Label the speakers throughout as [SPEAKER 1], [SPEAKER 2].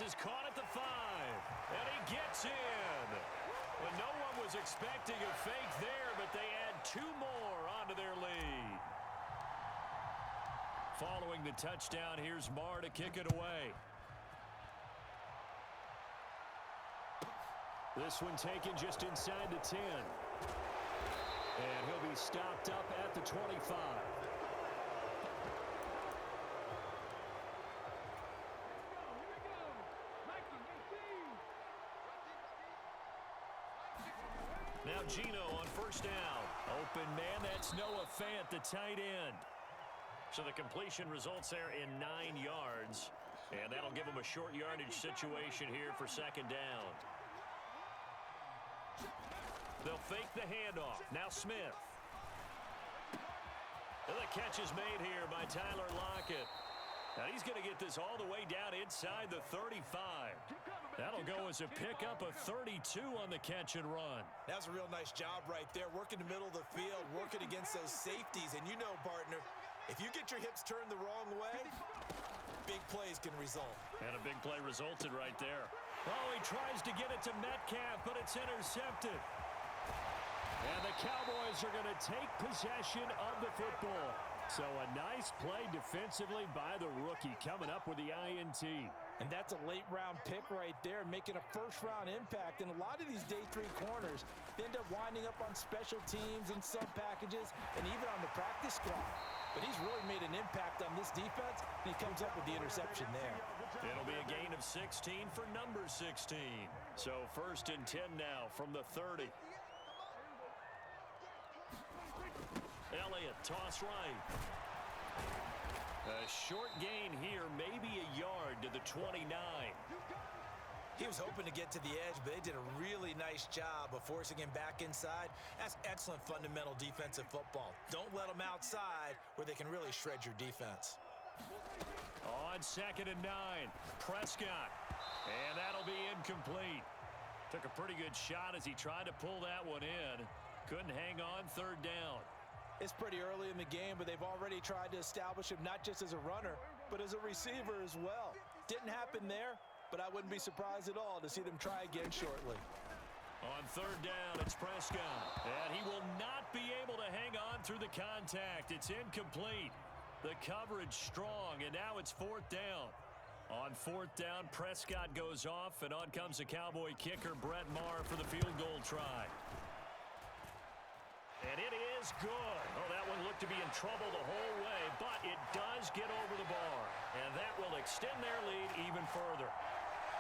[SPEAKER 1] This is caught at the 5, and he gets in. Well, no one was expecting a fake there, but they add 2 more onto their lead. Following the touchdown, here's Marr to kick it away. This one taken just inside the 10. And he'll be stopped up at the 25. Now Gino on first down. Open man, that's Noah Fant, the tight end. So the completion results there in 9 yards. And that'll give them a short yardage situation here for second down. They'll fake the handoff. Now Smith. And the catch is made here by Tyler Lockett. Now he's going to get this all the way down inside the 35. That'll go as a pickup of 32 on the catch and run.
[SPEAKER 2] That's a real nice job right there, working the middle of the field, working against those safeties. And you know, partner, if you get your hips turned the wrong way, big plays can result.
[SPEAKER 1] And a big play resulted right there. Oh, he tries to get it to Metcalf, but it's intercepted. And the Cowboys are going to take possession of the football. So a nice play defensively by the rookie coming up with the INT.
[SPEAKER 2] And that's a late-round pick right there, making a first-round impact. And a lot of these day 3 corners, they end up winding up on special teams and sub-packages and even on the practice squad. But he's really made an impact on this defense, and he comes up with the interception there.
[SPEAKER 1] It'll be a gain of 16 for number 16. So 1st and 10 now from the 30. Elliott, toss right. A short gain here, maybe a yard to the 29.
[SPEAKER 2] He was hoping to get to the edge, but they did a really nice job of forcing him back inside. That's excellent fundamental defensive football. Don't let them outside where they can really shred your defense.
[SPEAKER 1] On 2nd and 9, Prescott. And that'll be incomplete. Took a pretty good shot as he tried to pull that one in. Couldn't hang on, 3rd down.
[SPEAKER 2] It's pretty early in the game, but they've already tried to establish him not just as a runner, but as a receiver as well. Didn't happen there, but I wouldn't be surprised at all to see them try again shortly.
[SPEAKER 1] On 3rd down, it's Prescott. And he will not be able to hang on through the contact. It's incomplete. The coverage strong, and now it's 4th down. On 4th down, Prescott goes off, and on comes the Cowboy kicker, Brett Maher, for the field goal try. And it is good. Oh, that one looked to be in trouble the whole way, but it does get over the bar. And that will extend their lead even further.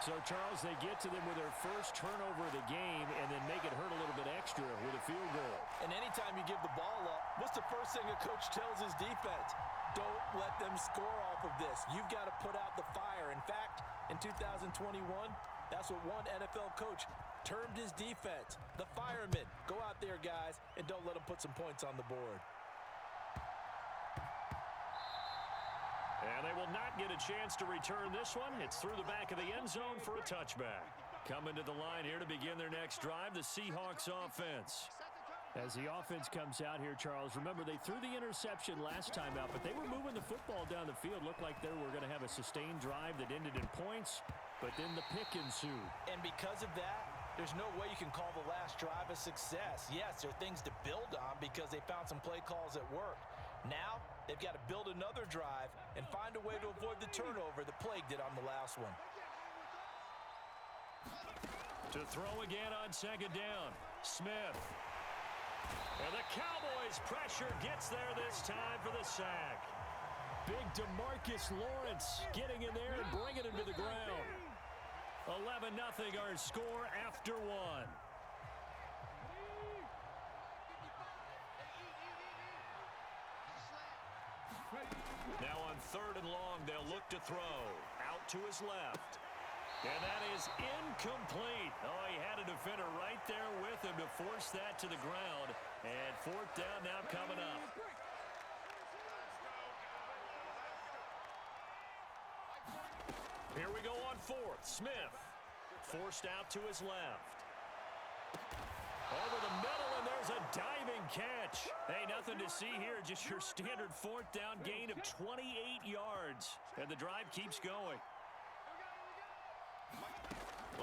[SPEAKER 1] So, Charles, they get to them with their first turnover of the game and then make it hurt a little bit extra with a field goal. And anytime you give the ball up, what's the first thing a coach tells his defense? Don't let them score off of this. You've got to put out the fire. In fact, in 2021, that's what one NFL coach termed his defense, the firemen. Go out there, guys, and don't let them put some points on the board. And they will not get a chance to return this one. It's through the back of the end zone for a touchback. Coming to the line here to begin their next drive, the Seahawks offense. As the offense comes out here, Charles, remember they threw the interception last time out, but they were moving the football down the field. Looked like they were going to have a sustained drive that ended in points, but then the pick ensued. And because of that, there's no way you can call the last drive a success. Yes, there are things to build on because they found some play calls that worked. Now, they've got to build another drive and find a way to avoid the turnover that plagued it on the last one. To throw again on 2nd down, Smith. And the Cowboys' pressure gets there this time for the sack. Big DeMarcus Lawrence getting in there and bringing him to the ground. 11-0 our score after 1. Now on 3rd and long, they'll look to throw. Out to his left. And that is incomplete. Oh, he had a defender right there with him to force that to the ground. And 4th down now coming up. Here we go on 4th. Smith forced out to his left. Over the middle, and there's a diving catch. Hey, nothing to see here, just your standard 4th down gain of 28 yards. And the drive keeps going.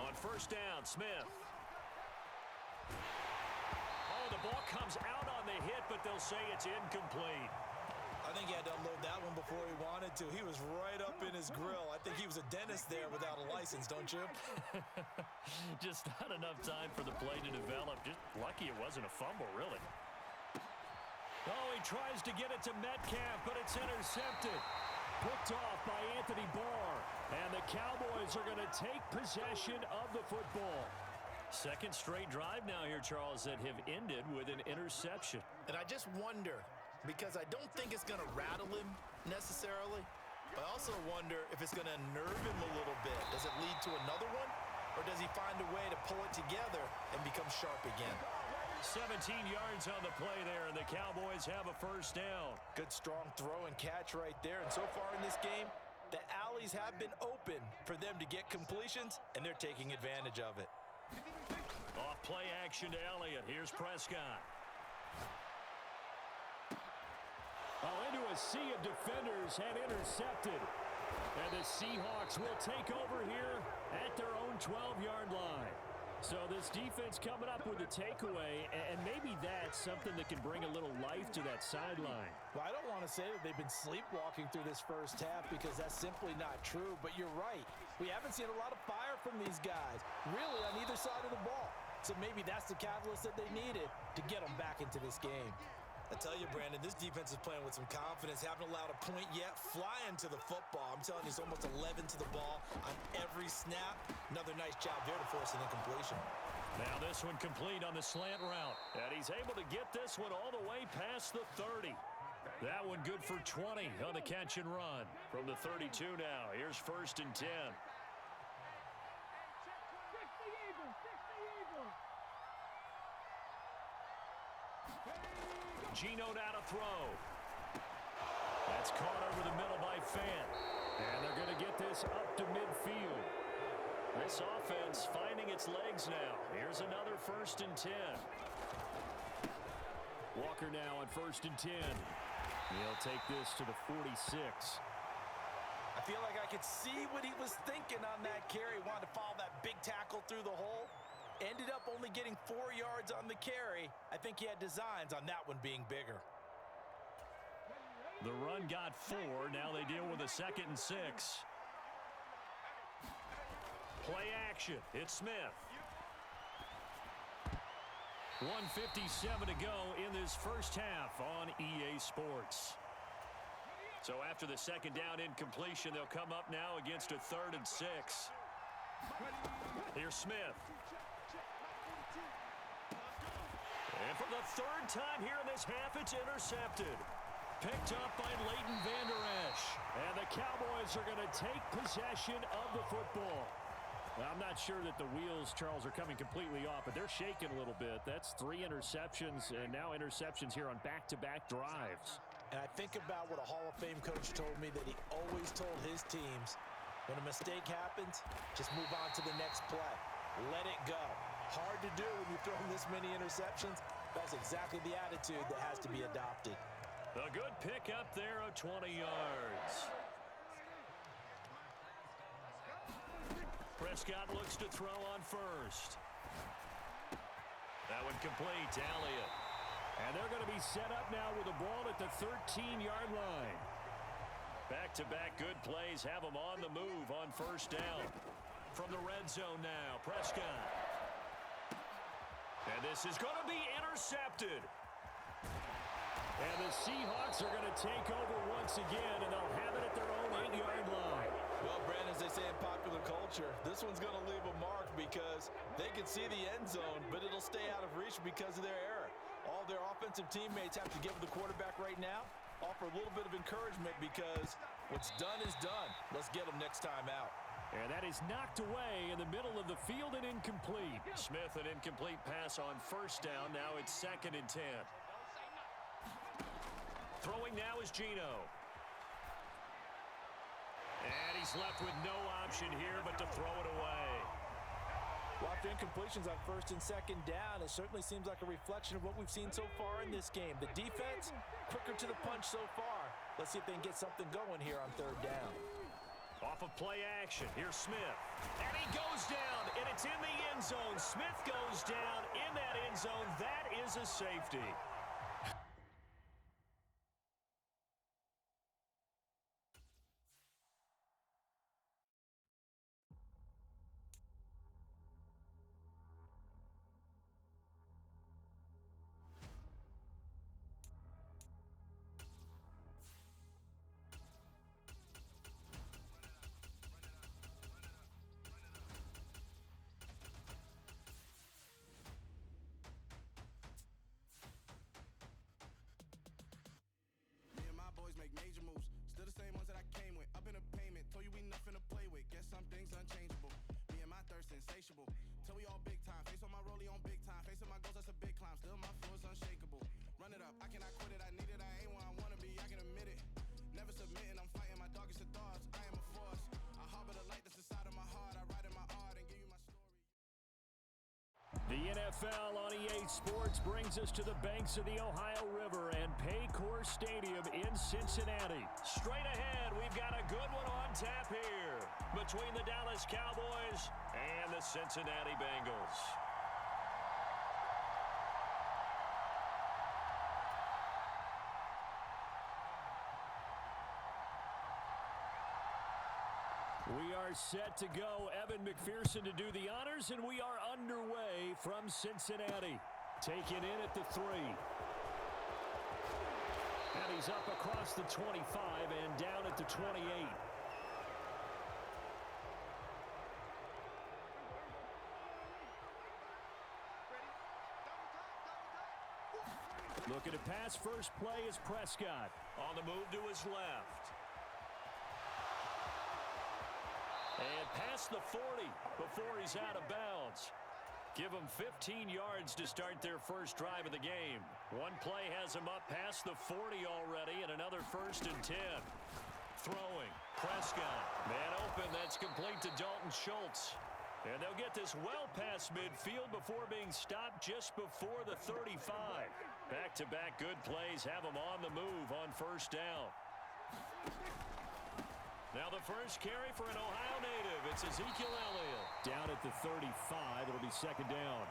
[SPEAKER 1] On first down, Smith. Oh, the ball comes out on the hit, but they'll say it's incomplete.
[SPEAKER 2] I think he had to unload that one before he wanted to. He was right up in his grill. I think he was a dentist there without a license, don't you?
[SPEAKER 1] Just not enough time for the play to develop. Just lucky it wasn't a fumble, really. Oh, he tries to get it to Metcalf, but it's intercepted. Picked off by Anthony Barr. And the Cowboys are going to take possession of the football. Second straight drive now here, Charles, that have ended with an interception.
[SPEAKER 3] And I just wonder, because I don't think it's going to rattle him necessarily, but I also wonder if it's going to unnerve him a little bit. Does it lead to another one, or does he find a way to pull it together and become sharp again?
[SPEAKER 1] 17 yards on the play there, and the Cowboys have a first down.
[SPEAKER 2] Good strong throw and catch right there. And so far in this game, the alleys have been open for them to get completions, and they're taking advantage of it.
[SPEAKER 1] Off play action to Elliott. Here's Prescott. Oh, into a sea of defenders and intercepted. And the Seahawks will take over here at their own 12-yard line. So this defense coming up with a takeaway, and maybe that's something that can bring a little life to that sideline.
[SPEAKER 2] Well, I don't want to say that they've been sleepwalking through this first half because that's simply not true, but you're right. We haven't seen a lot of fire from these guys, really on either side of the ball. So maybe that's the catalyst that they needed to get them back into this game. I tell you, Brandon, this defense is playing with some confidence. Haven't allowed a point yet. Flying to the football. I'm telling you, it's almost 11 to the ball on every snap. Another nice job there to force an incompletion.
[SPEAKER 1] Now this one complete on the slant route. And he's able to get this one all the way past the 30. That one good for 20 on the catch and run. From the 32 now, here's first and 10. Geno now to throw. That's caught over the middle by Fant. And they're going to get this up to midfield. This offense finding its legs now. Here's another first and 10. Walker now on first and 10. He'll take this to the 46.
[SPEAKER 2] I feel like I could see what he was thinking on that carry. Wanted to follow that big tackle through the hole. Ended up only getting 4 yards on the carry. I think he had designs on that one being bigger.
[SPEAKER 1] The run got 4. Now they deal with a second and 6. Play action. It's Smith. 1:57 to go in this first half on EA Sports. So after the second down incompletion, they'll come up now against a 3rd and 6. Here's Smith. And for the 3rd time here in this half, it's intercepted. Picked up by Leighton Vander Esch. And the Cowboys are going to take possession of the football. Well, I'm not sure that the wheels, Charles, are coming completely off, but they're shaking a little bit. That's 3 interceptions, and now interceptions here on back-to-back drives.
[SPEAKER 2] And I think about what a Hall of Fame coach told me, that he always told his teams, when a mistake happens, just move on to the next play. Let it go. Hard to do when you're throwing this many interceptions. That's exactly the attitude that has to be adopted.
[SPEAKER 1] A good pick up there of 20 yards. Prescott looks to throw on first. That one complete to Elliott. And they're going to be set up now with the ball at the 13-yard line. Back-to-back good plays have them on the move on first down. From the red zone now, Prescott. And this is going to be intercepted. And the Seahawks are going to take over once again, and they'll have it at their own 8-yard line.
[SPEAKER 2] Well, Brandon, as they say in popular culture, this one's going to leave a mark because they can see the end zone, but it'll stay out of reach because of their error. All their offensive teammates have to give the quarterback right now, offer a little bit of encouragement because what's done is done. Let's get them next time out.
[SPEAKER 1] And that is knocked away in the middle of the field and incomplete. Smith, an incomplete pass on first down. Now it's 2nd and 10. Throwing now is Geno. And he's left with no option here but to throw it away.
[SPEAKER 2] Well, after incompletions on 1st and 2nd down, it certainly seems like a reflection of what we've seen so far in this game. The defense, quicker to the punch so far. Let's see if they can get something going here on 3rd down.
[SPEAKER 1] Off of play action, here's Smith. And he goes down, and it's in the end zone. Smith goes down in that end zone. That is a safety.
[SPEAKER 4] Major moves, still the same ones that I came with. Up in a payment, told you we nothing to play with. Guess some things unchangeable. Me and my thirst insatiable. Till we all big time. Face on my rollie on big time. Facing my goals, that's a big climb. Still my flow is unshakable. Run it up, I cannot quit it. I need it, I ain't where I wanna be. I can admit it. Never submitting, I'm fighting my darkest of thoughts. I am a force. I harbor the light that's inside of my heart. I write in my art and give you my story.
[SPEAKER 1] The NFL on EA Sports brings us to the banks of the Ohio River and Paycor Stadium in Cincinnati. Straight ahead, we've got a good one on tap here between the Dallas Cowboys and the Cincinnati Bengals. We are set to go. Evan McPherson to do the honors, and we are underway from Cincinnati. Taken in at the 3. And he's up across the 25 and down at the 28. Looking to pass. First play is Prescott. On the move to his left. And past the 40 before he's out of bounds. Give them 15 yards to start their first drive of the game. One play has him up past the 40 already, and another 1st and 10. Throwing. Prescott. Man open. That's complete to Dalton Schultz. And they'll get this well past midfield before being stopped just before the 35. Back-to-back good plays have them on the move on first down. Now the first carry for an Ohio native. It's Ezekiel Elliott. Down at the 35. It'll be second down.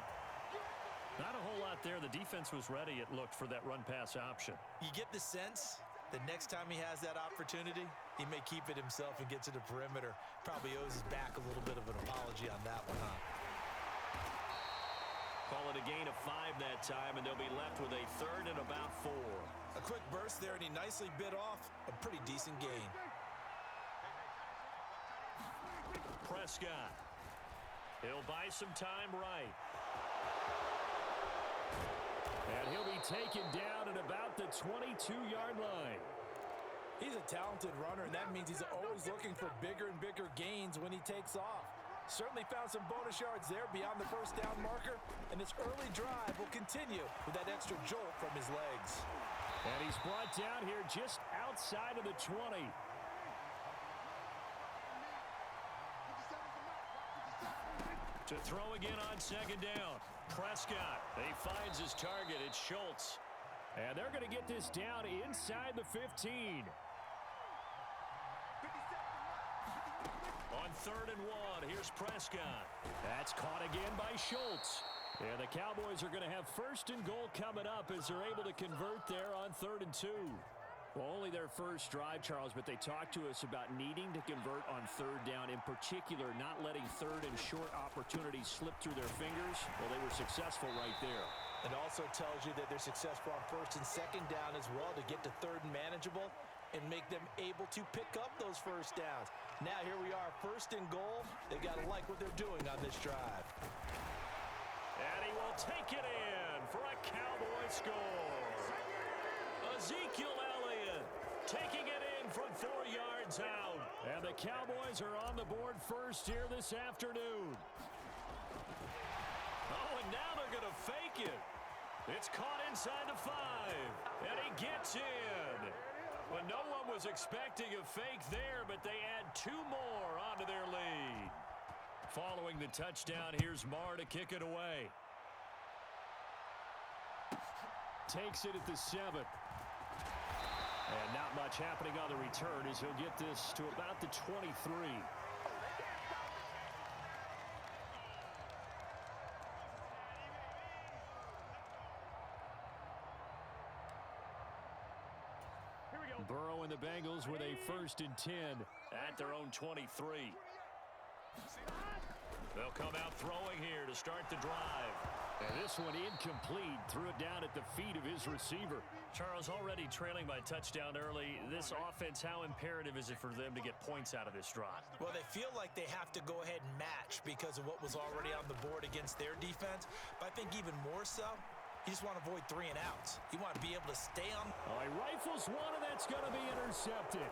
[SPEAKER 1] Not a whole lot there. The defense was ready, it looked, for that run-pass option.
[SPEAKER 2] You get the sense that next time he has that opportunity, he may keep it himself and get to the perimeter. Probably owes his back a little bit of an apology on that one, huh?
[SPEAKER 1] Call it a gain of 5 that time, and they'll be left with a 3rd and about 4.
[SPEAKER 2] A quick burst there, and he nicely bit off a pretty decent gain.
[SPEAKER 1] Prescott. He'll buy some time right. And he'll be taken down at about the 22-yard line.
[SPEAKER 2] He's a talented runner, and that means he's always looking for bigger and bigger gains when he takes off. Certainly found some bonus yards there beyond the first down marker, and this early drive will continue with that extra jolt from his legs.
[SPEAKER 1] And he's brought down here just outside of the 20. To throw again on second down. Prescott. He finds his target. It's Schultz. And they're going to get this down inside the 15. On 3rd and 1, here's Prescott. That's caught again by Schultz. And the Cowboys are going to have 1st and goal coming up as they're able to convert there on 3rd and 2. Well, only their first drive, Charles, but they talked to us about needing to convert on 3rd down, in particular not letting 3rd and short opportunities slip through their fingers. Well, they were successful right there.
[SPEAKER 2] It also tells you that they're successful on 1st and 2nd down as well to get to 3rd and manageable and make them able to pick up those first downs. Now here we are, 1st and goal. They've got to like what they're doing on this drive.
[SPEAKER 1] And he will take it in for a Cowboy score. Ezekiel Elliott taking it in from 4 yards out. And the Cowboys are on the board first here this afternoon. Oh, and now they're going to fake it. It's caught inside the 5. And he gets in. But no one was expecting a fake there, but they add 2 more onto their lead. Following the touchdown, here's Marr to kick it away. Takes it at the 7. And not much happening on the return as he'll get this to about the 23. Burrow and the Bengals with a 1st and 10 at their own 23. They'll come out throwing here to start the drive. And this one incomplete. Threw it down at the feet of his receiver.
[SPEAKER 5] Charles, already trailing by touchdown early. This offense, how imperative is it for them to get points out of this drive?
[SPEAKER 2] Well, they feel like they have to go ahead and match because of what was already on the board against their defense. But I think even more so, you just want to avoid 3 and outs. You want to be able to stay on.
[SPEAKER 1] Oh, he rifles one, and that's going to be intercepted.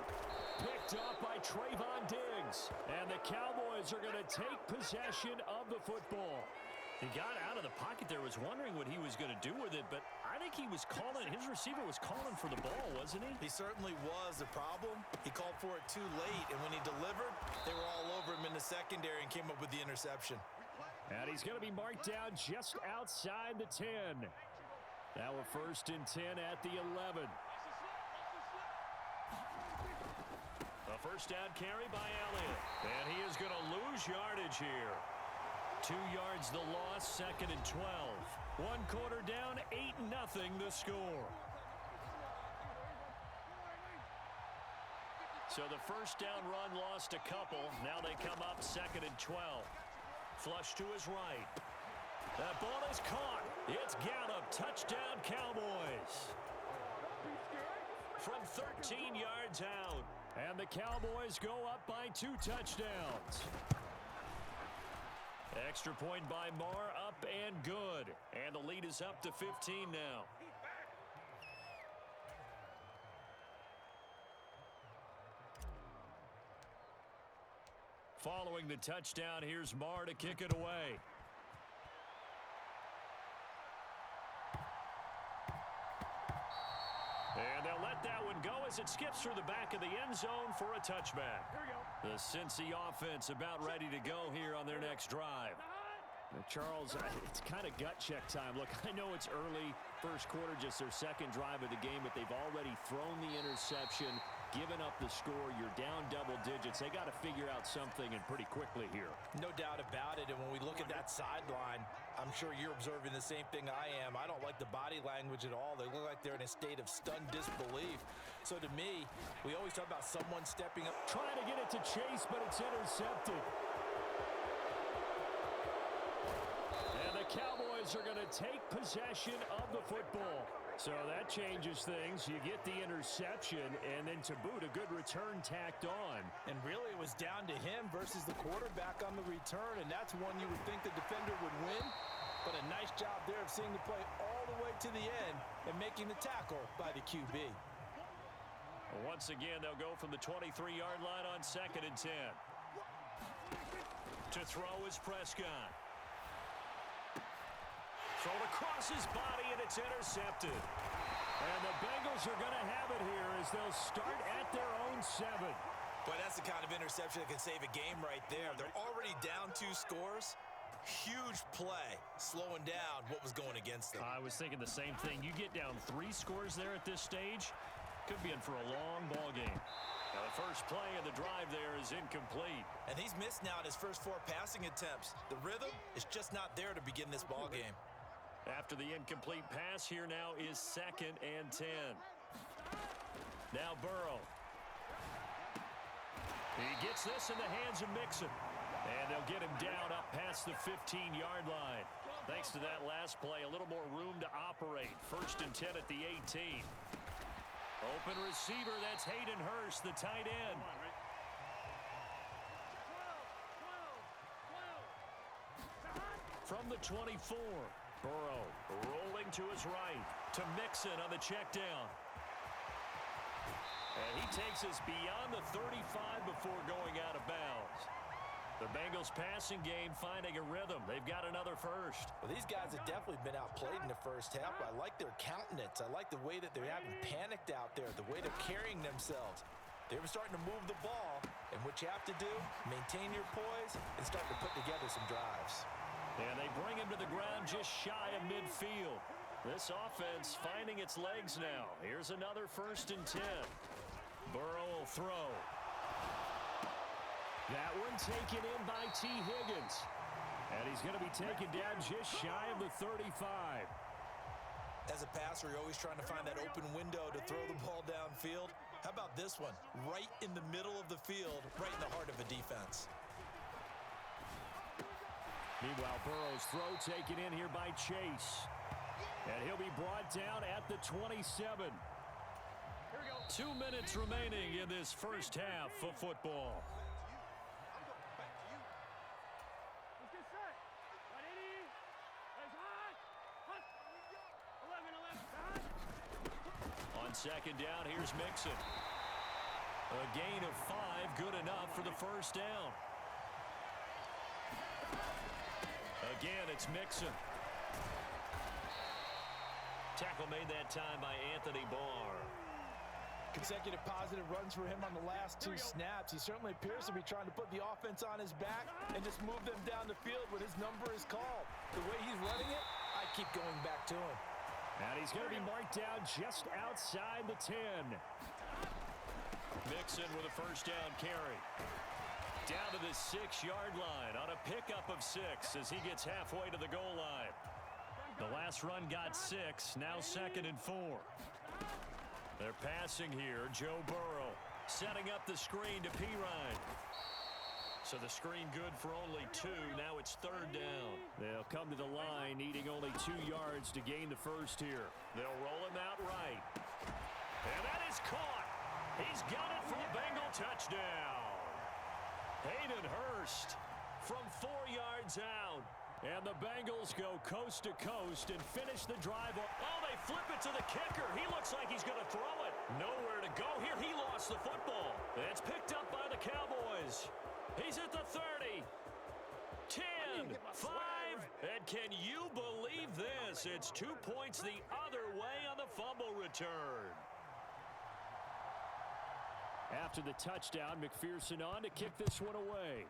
[SPEAKER 1] Picked up by Trayvon Diggs. And the Cowboys are going to take possession of the football.
[SPEAKER 5] He got out of the pocket there, was wondering what he was going to do with it, but I think he was calling, his receiver was calling for the ball, wasn't he?
[SPEAKER 3] He certainly was. The problem, he called for it too late, and when he delivered, they were all over him in the secondary and came up with the interception.
[SPEAKER 1] And he's going to be marked down just outside the 10. Now a 1st and 10 at the 11.
[SPEAKER 5] A first down carry by Elliott.
[SPEAKER 1] And he is going to lose yardage here. 2 yards the loss, 2nd and 12. 1 quarter down, 8-0 the score.
[SPEAKER 5] So the first down run lost a couple. Now they come up 2nd and 12. Flush to his right.
[SPEAKER 1] That ball is caught. It's Gallup. Touchdown, Cowboys. From 13 yards out. And the Cowboys go up by 2 touchdowns. Extra point by Marr, up and good. And the lead is up to 15 now. Following the touchdown, here's Marr to kick it away. And they'll let that one go as it skips through the back of the end zone for a touchback. The Cincy offense about ready to go here on their next drive. Charles, it's kind of gut check time. Look, I know it's early, first quarter, just their 2nd drive of the game, but they've already thrown the interception, given up the score. You're down double digits. They got to figure out something, and pretty quickly here.
[SPEAKER 2] No doubt about it. And when we look at that sideline, I'm sure you're observing the same thing I am. I don't like the body language at all. They look like they're in a state of stunned disbelief. So to me, we always talk about someone stepping up.
[SPEAKER 1] Trying to get it to Chase, but it's intercepted. And the Cowboys are going to take possession of the football. So that changes things. You get the interception, and then to boot, a good return tacked on.
[SPEAKER 2] And really, it was down to him versus the quarterback on the return, and that's one you would think the defender would win. But a nice job there of seeing the play all the way to the end and making the tackle by the QB.
[SPEAKER 1] Once again, they'll go from the 23-yard line on 2nd and 10. To throw is Prescott. Thrown across his body, and it's intercepted. And the Bengals are going to have it here as they'll start at their own 7.
[SPEAKER 3] But that's the kind of interception that can save a game right there. They're already down 2 scores. Huge play, slowing down what was going against them.
[SPEAKER 5] I was thinking the same thing. You get down 3 scores there at this stage, could be in for a long ball game.
[SPEAKER 1] Now the first play of the drive there is incomplete.
[SPEAKER 3] And he's missed now in his first 4 passing attempts. The rhythm is just not there to begin this ball game.
[SPEAKER 1] After the incomplete pass, here now is 2nd and 10. Now Burrow. He gets this in the hands of Mixon. And they'll get him down up past the 15-yard line. Thanks to that last play, a little more room to operate. 1st and 10 at the 18. Open receiver, that's Hayden Hurst, the tight end. From the 24, Burrow rolling to his right to Mixon on the check down. And he takes us beyond the 35 before going out of bounds. The Bengals passing game finding a rhythm. They've got another first.
[SPEAKER 2] Well, these guys have definitely been outplayed in the first half. I like their countenance. I like the way that they haven't panicked out there, the way they're carrying themselves. They were starting to move the ball, and what you have to do, maintain your poise and start to put together some drives.
[SPEAKER 1] And they bring him to the ground just shy of midfield. This offense finding its legs now. Here's another 1st and 10. Burrow will throw. That one taken in by T. Higgins. And he's going to be taken down just shy of the 35.
[SPEAKER 2] As a passer, you're always trying to find that open window to throw the ball downfield. How about this one? Right in the middle of the field, right in the heart of a defense.
[SPEAKER 1] Meanwhile, Burrow's throw taken in here by Chase. And he'll be brought down at the 27. 2 minutes remaining in this first half of football. On 2nd down, here's Mixon. A gain of 5, good enough for the 1st down. Again, it's Mixon. Tackle made that time by Anthony Barr.
[SPEAKER 2] Consecutive positive runs for him on the last 2 snaps. He certainly appears to be trying to put the offense on his back and just move them down the field when his number is called. The way he's running it, I keep going back to him.
[SPEAKER 1] And he's going to be marked down just outside the 10. Mixon with a 1st down carry. Down to the 6-yard line on a pickup of 6 as he gets halfway to the goal line. The last run got 6, now 2nd and 4. They're passing here. Joe Burrow setting up the screen to Pirine. So the screen good for only 2. Now it's 3rd down. They'll come to the line needing only 2 yards to gain the 1st here. They'll roll him out right. And that is caught. He's got it for a Bengal touchdown. Hayden Hurst from 4 yards out. And the Bengals go coast to coast and finish the drive. Oh, they flip it to the kicker. He looks like he's going to throw it. Nowhere to go here. He lost the football. It's picked up by the Cowboys. He's at the 30. 10, 5. And can you believe this? It's 2 points the other way on the fumble return. After the touchdown, McPherson on to kick this one away.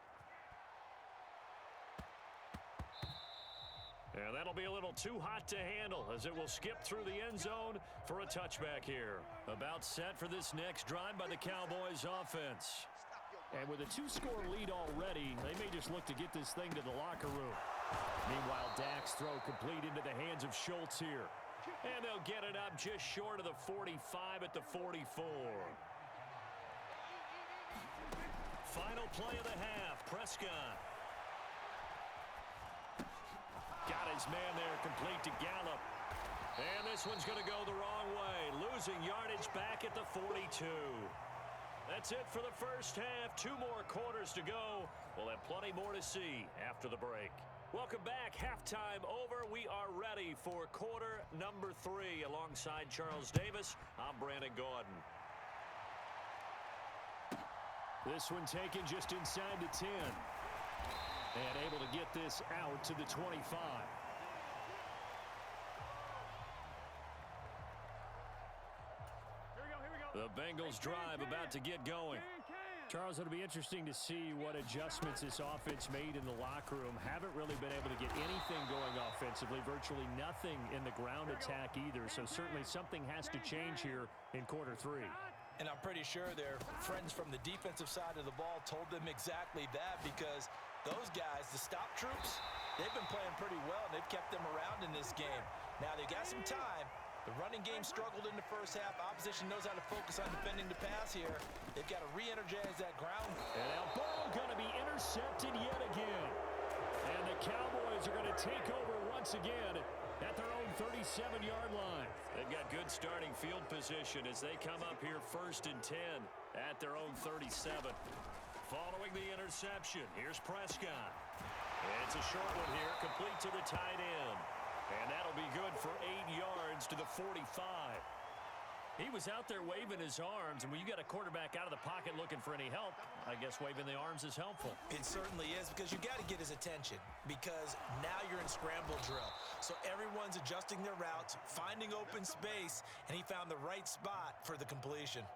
[SPEAKER 1] And that'll be a little too hot to handle as it will skip through the end zone for a touchback here. About set for this next drive by the Cowboys offense. And with a 2-score lead already, they may just look to get this thing to the locker room. Meanwhile, Dak's throw complete into the hands of Schultz here. And they'll get it up just short of the 45 at the 44. Final play of the half, Prescott. Got his man there, complete to Gallup. And this one's going to go the wrong way. Losing yardage back at the 42. That's it for the first half. 2 more quarters to go. We'll have plenty more to see after the break. Welcome back. Halftime over. We are ready for quarter number 3. Alongside Charles Davis, I'm Brandon Gaudin. This one taken just inside the 10. And able to get this out to the 25. The Bengals drive about to get going. Charles, it'll be interesting to see what adjustments this offense made in the locker room. Haven't really been able to get anything going offensively. Virtually nothing in the ground attack either. So certainly something has to change here in quarter 3.
[SPEAKER 2] And I'm pretty sure their friends from the defensive side of the ball told them exactly that, because those guys, the stop troops, they've been playing pretty well, and they've kept them around in this game. Now, they got some time. The running game struggled in the first half. Opposition knows how to focus on defending the pass here. They've got to re-energize that ground.
[SPEAKER 1] And now Burrow going to be intercepted yet again. And the Cowboys are going to take over once again at their own 37-yard line. They've got good starting field position as they come up here 1st and 10 at their own 37. Following the interception, here's Prescott. It's a short one here, complete to the tight end. And that'll be good for 8 yards to the 45. He was out there waving his arms, and when you got a quarterback out of the pocket looking for any help, I guess waving the arms is helpful.
[SPEAKER 2] It certainly is, because you got to get his attention, because now you're in scramble drill. So everyone's adjusting their routes, finding open space, and he found the right spot for the completion.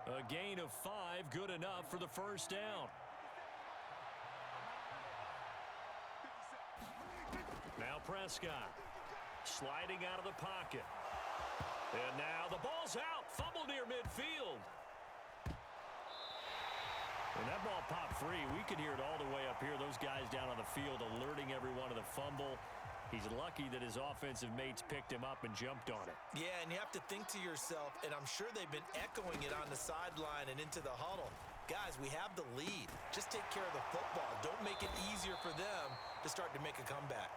[SPEAKER 1] A gain of 5, good enough for the 1st down. Now Prescott. Sliding out of the pocket. And now the ball's out. Fumble near midfield. When that ball popped free, we could hear it all the way up here. Those guys down on the field alerting everyone of the fumble. He's lucky that his offensive mates picked him up and jumped on it.
[SPEAKER 3] Yeah, and you have to think to yourself, and I'm sure they've been echoing it on the sideline and into the huddle. Guys, we have the lead. Just take care of the football. Don't make it easier for them to start to make a comeback.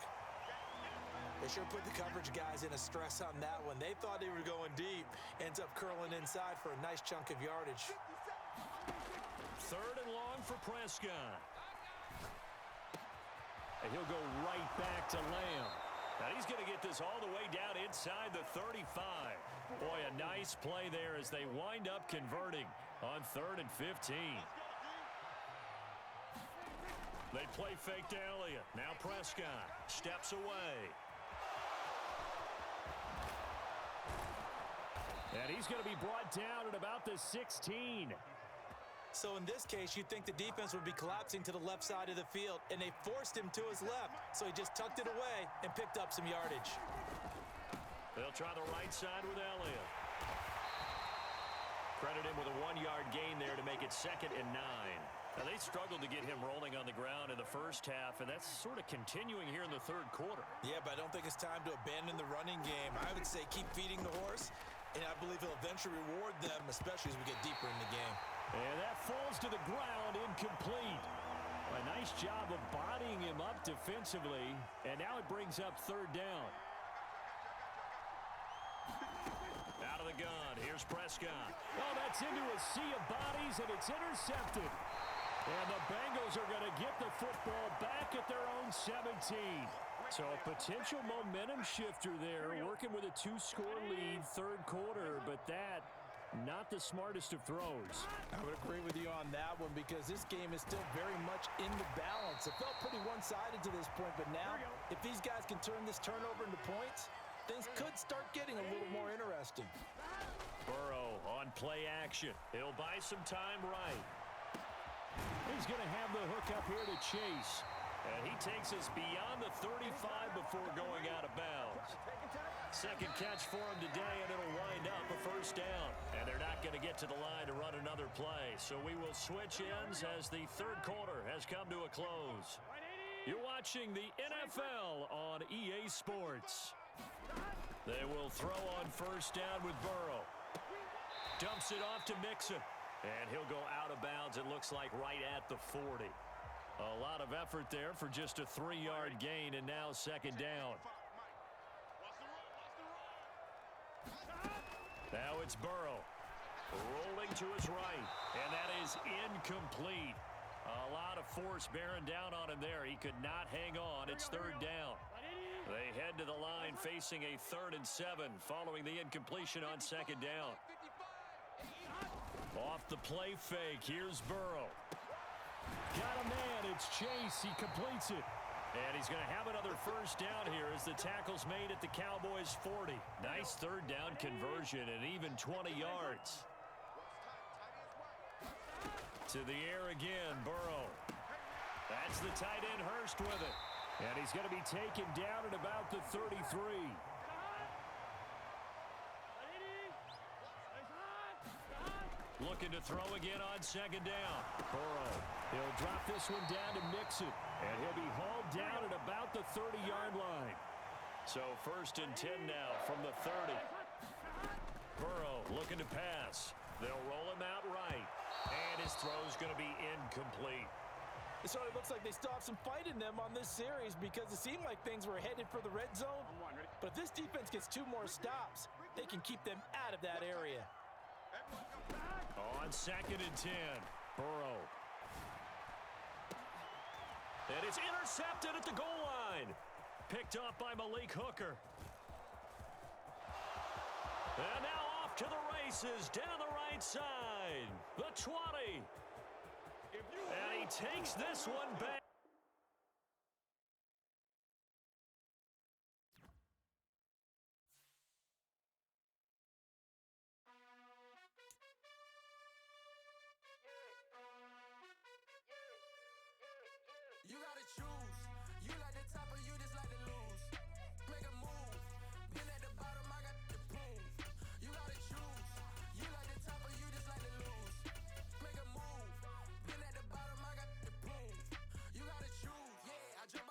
[SPEAKER 3] They sure put the coverage guys in a stress on that one. They thought they were going deep. Ends up curling inside for a nice chunk of yardage.
[SPEAKER 1] 3rd and long for Prescott. And he'll go right back to Lamb. Now he's going to get this all the way down inside the 35. Boy, a nice play there as they wind up converting on 3rd and 15. They play fake to Elliott. Now Prescott steps away. And he's going to be brought down at about the 16.
[SPEAKER 2] So in this case, you'd think the defense would be collapsing to the left side of the field, and they forced him to his left. So he just tucked it away and picked up some yardage.
[SPEAKER 1] They'll try the right side with Elliott. Credit him with a 1-yard gain there to make it 2nd and 9. Now, they struggled to get him rolling on the ground in the first half, and that's sort of continuing here in the 3rd quarter.
[SPEAKER 2] Yeah, but I don't think it's time to abandon the running game. I would say keep feeding the horse, and I believe he'll eventually reward them, especially as we get deeper in the game.
[SPEAKER 1] And that falls to the ground, incomplete. A nice job of bodying him up defensively, and now it brings up 3rd down. Out of the gun, here's Prescott. Oh, that's into a sea of bodies, and it's intercepted. And the Bengals are going to get the football back at their own 17. So a potential momentum shifter there, working with a 2-score lead, 3rd quarter, but that, not the smartest of throws.
[SPEAKER 2] I would agree with you on that one because this game is still very much in the balance. It felt pretty one-sided to this point, but now, if these guys can turn this turnover into points, things could start getting a little more interesting.
[SPEAKER 1] Burrow on play action. He'll buy some time right. He's going to have the hook up here to Chase. And he takes us beyond the 35 before going out of bounds. 2nd catch for him today, and it'll wind up a 1st down. And they're not going to get to the line to run another play. So we will switch ends as the 3rd quarter has come to a close. You're watching the NFL on EA Sports. They will throw on 1st down with Burrow. Dumps it off to Mixon. And he'll go out of bounds, it looks like, right at the 40. A lot of effort there for just a 3-yard gain, and now 2nd down. Now it's Burrow. Rolling to his right. And that is incomplete. A lot of force bearing down on him there. He could not hang on. It's 3rd down. They head to the line facing a 3rd and 7 following the incompletion on 2nd down. Off the play fake, here's Burrow. Got a man, it's Chase, he completes it. And he's going to have another 1st down here as the tackle's made at the Cowboys' 40. Nice 3rd down conversion and even 20 yards. To the air again, Burrow. That's the tight end Hurst with it. And he's going to be taken down at about the 33. Looking to throw again on 2nd down. Burrow. He'll drop this one down to Mixon. And he'll be hauled down at about the 30-yard line. So 1st and 10 now from the 30. Burrow looking to pass. They'll roll him out right. And his throw's going to be incomplete.
[SPEAKER 2] It sort of looks like they still have some fight in them on this series because it seemed like things were headed for the red zone. But if this defense gets 2 more stops, they can keep them out of that area.
[SPEAKER 1] On 2nd and 10, Burrow. And it's intercepted at the goal line. Picked off by Malik Hooker. And now off to the races, down the right side. The 20. And he takes this one back.